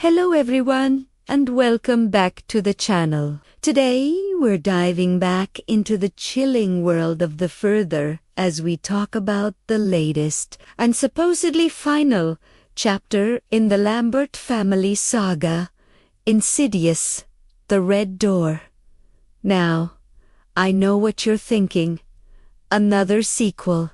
Hello everyone, and welcome back to the channel. Today we're diving back into the chilling world of the further as we talk about the latest and supposedly final chapter in the Lambert family saga, Insidious, the Red Door. Now, I know what you're thinking. Another sequel.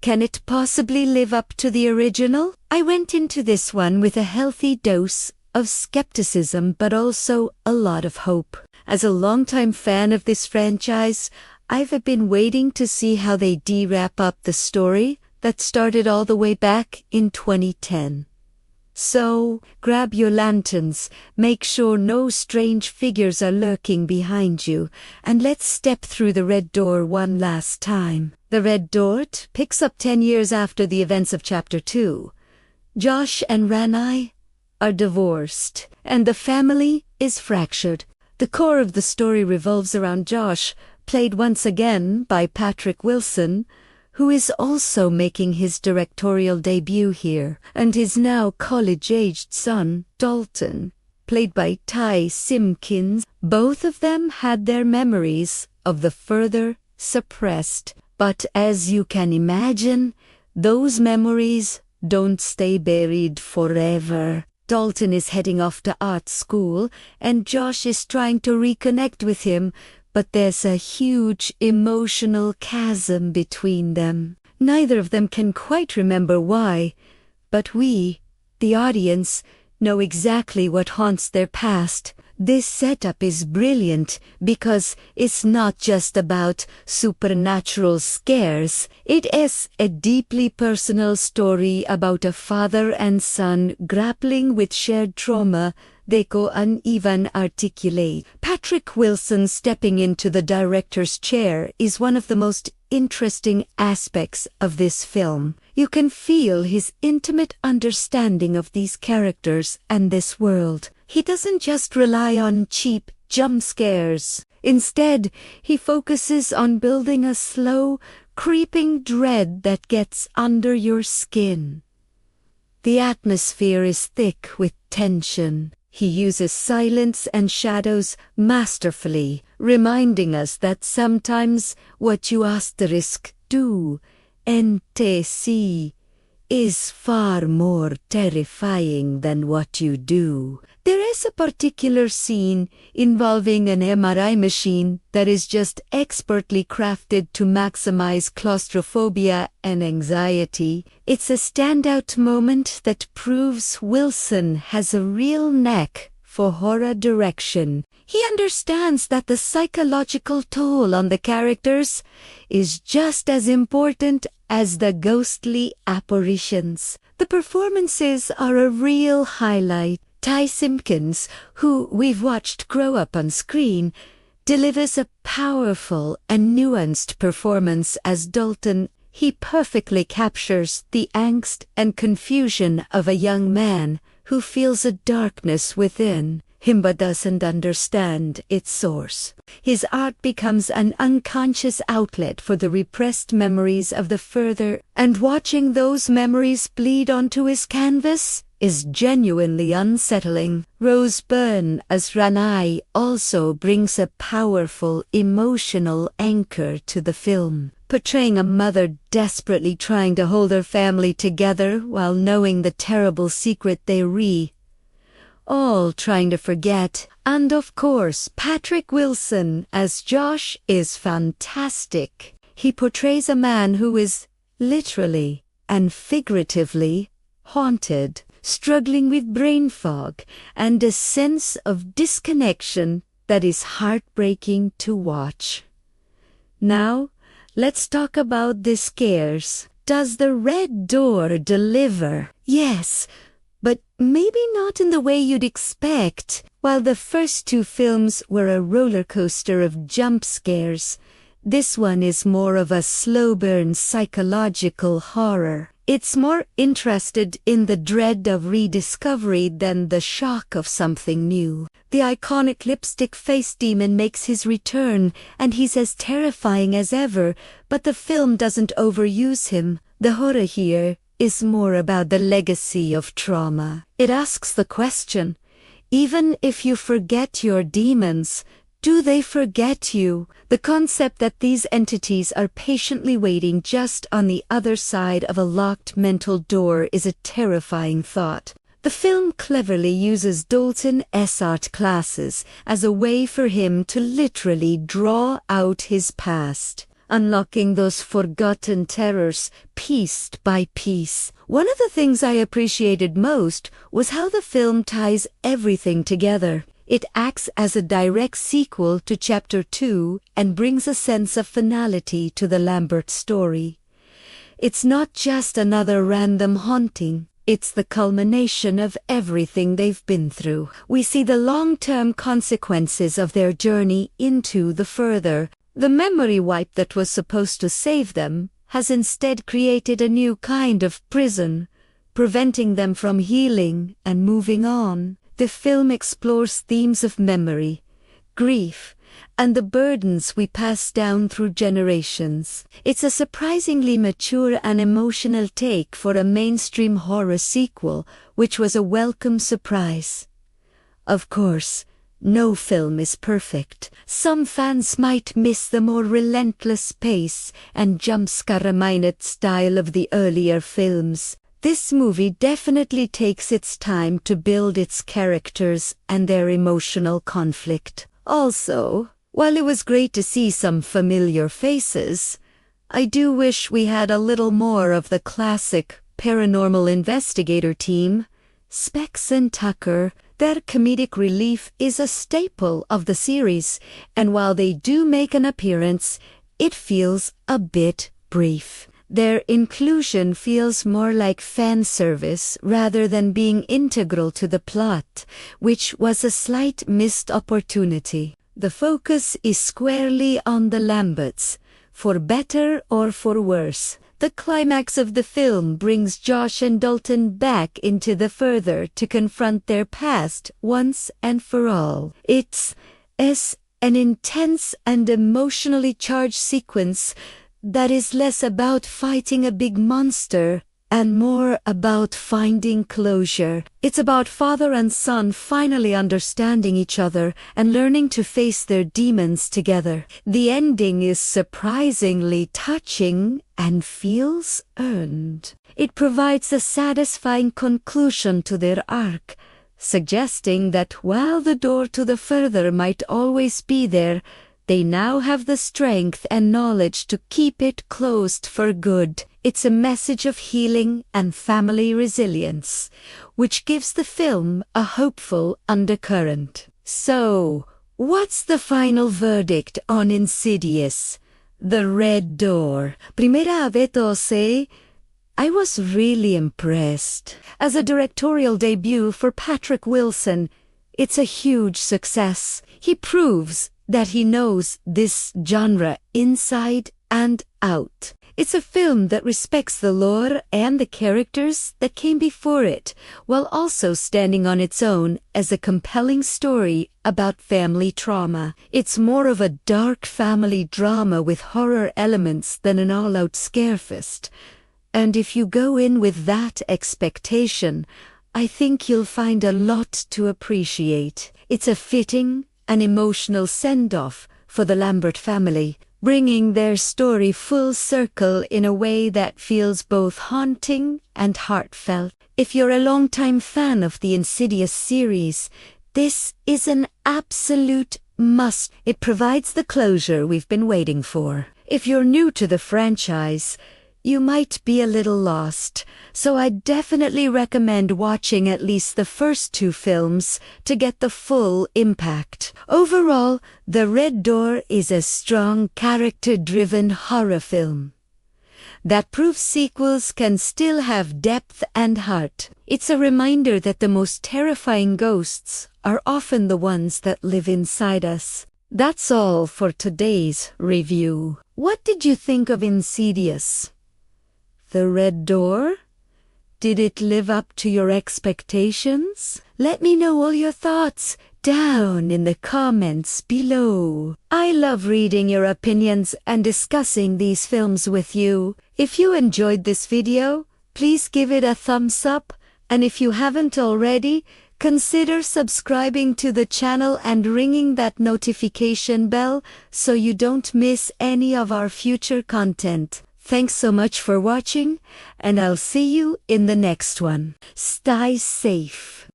Can it possibly live up to the original? I went into this one with a healthy dose of skepticism but also a lot of hope. As a longtime fan of this franchise, I've been waiting to see how they wrap up the story that started all the way back in 2010. So, grab your lanterns, make sure no strange figures are lurking behind you, and let's step through the Red Door one last time. The Red Door picks up 10 years after the events of Chapter 2. Josh and Whannell are divorced, and the family is fractured. The core of the story revolves around Josh, played once again by Patrick Wilson, who is also making his directorial debut here, and his now college-aged son, Dalton, played by Simpkins. Both of them had their memories of the further suppressed, but as you can imagine, those memories don't stay buried forever. Dalton is heading off to art school, and Josh is trying to reconnect with him, but there's a huge emotional chasm between them. Neither of them can quite remember why, but we, the audience, know exactly what haunts their past. This setup is brilliant because it's not just about supernatural scares. It is a deeply personal story about a father and son grappling with shared trauma they can't even articulate. Patrick Wilson stepping into the director's chair is one of the most interesting aspects of this film. You can feel his intimate understanding of these characters and this world. He doesn't just rely on cheap jump scares. Instead, he focuses on building a slow, creeping dread that gets under your skin. The atmosphere is thick with tension. He uses silence and shadows masterfully, reminding us that sometimes what you do ente see is far more terrifying than what you do. There is a particular scene involving an MRI machine that is just expertly crafted to maximize claustrophobia and anxiety. It's a standout moment that proves Wilson has a real knack for horror direction. He understands that the psychological toll on the characters is just as important as the ghostly apparitions. The performances are a real highlight. Simpkins, who we've watched grow up on screen, delivers a powerful and nuanced performance as Dalton. He perfectly captures the angst and confusion of a young man who feels a darkness within him but doesn't understand its source. His art becomes an unconscious outlet for the repressed memories of the further, and watching those memories bleed onto his canvas is genuinely unsettling. Byrne as Whannell also brings a powerful emotional anchor to the film, portraying a mother desperately trying to hold her family together while knowing the terrible secret they all trying to forget. And of course, Patrick Wilson as Josh is fantastic. He portrays a man who is literally and figuratively haunted, struggling with brain fog and a sense of disconnection that is heartbreaking to watch. Now, let's talk about the scares. Does the Red Door deliver? Yes, but maybe not in the way you'd expect. While the first two films were a roller coaster of jump scares, this one is more of a slow burn psychological horror. It's more interested in the dread of rediscovery than the shock of something new. The iconic lipstick face demon makes his return, and he's as terrifying as ever, but the film doesn't overuse him. The horror here is more about the legacy of trauma. It asks the question, even if you forget your demons, do they forget you? The concept that these entities are patiently waiting just on the other side of a locked mental door is a terrifying thought. The film cleverly uses Dalton's art classes as a way for him to literally draw out his past, unlocking those forgotten terrors piece by piece. One of the things I appreciated most was how the film ties everything together. It acts as a direct sequel to Chapter 2 and brings a sense of finality to the Lambert story. It's not just another random haunting. It's the culmination of everything they've been through. We see the long-term consequences of their journey into the further. The memory wipe that was supposed to save them has instead created a new kind of prison, preventing them from healing and moving on. The film explores themes of memory, grief, and the burdens we pass down through generations. It's a surprisingly mature and emotional take for a mainstream horror sequel, which was a welcome surprise. Of course, no film is perfect. Some fans might miss the more relentless pace and jump-scare-minded style of the earlier films. This movie definitely takes its time to build its characters and their emotional conflict. Also, while it was great to see some familiar faces, I do wish we had a little more of the classic paranormal investigator team. Specs and Tucker, their comedic relief is a staple of the series, and while they do make an appearance, it feels a bit brief. Their inclusion feels more like fan service rather than being integral to the plot, which was a slight missed opportunity. The focus is squarely on the Lamberts, for better or for worse. The climax of the film brings Josh and Dalton back into the further to confront their past once and for all. It's an intense and emotionally charged sequence that is less about fighting a big monster and more about finding closure. It's about father and son finally understanding each other and learning to face their demons together. The ending is surprisingly touching and feels earned. It provides a satisfying conclusion to their arc, suggesting that while the door to the further might always be there, they now have the strength and knowledge to keep it closed for good. It's a message of healing and family resilience, which gives the film a hopeful undercurrent. So, what's the final verdict on Insidious? The Red Door. Primera vez I was really impressed. As a directorial debut for Patrick Wilson, it's a huge success. He proves that he knows this genre inside and out. It's a film that respects the lore and the characters that came before it, while also standing on its own as a compelling story about family trauma. It's more of a dark family drama with horror elements than an all-out scarefest. And if you go in with that expectation, I think you'll find a lot to appreciate. It's a fitting and emotional send-off for the Lambert family, bringing their story full circle in a way that feels both haunting and heartfelt. If you're a longtime fan of the Insidious series, this is an absolute must. It provides the closure we've been waiting for. If you're new to the franchise, you might be a little lost, so I definitely recommend watching at least the first two films to get the full impact. Overall, The Red Door is a strong, character-driven horror film that proves sequels can still have depth and heart. It's a reminder that the most terrifying ghosts are often the ones that live inside us. That's all for today's review. What did you think of Insidious? The Red Door? Did it live up to your expectations? Let me know all your thoughts down in the comments below. I love reading your opinions and discussing these films with you. If you enjoyed this video, please give it a thumbs up, and if you haven't already, consider subscribing to the channel and ringing that notification bell so you don't miss any of our future content. Thanks so much for watching, and I'll see you in the next one. Stay safe.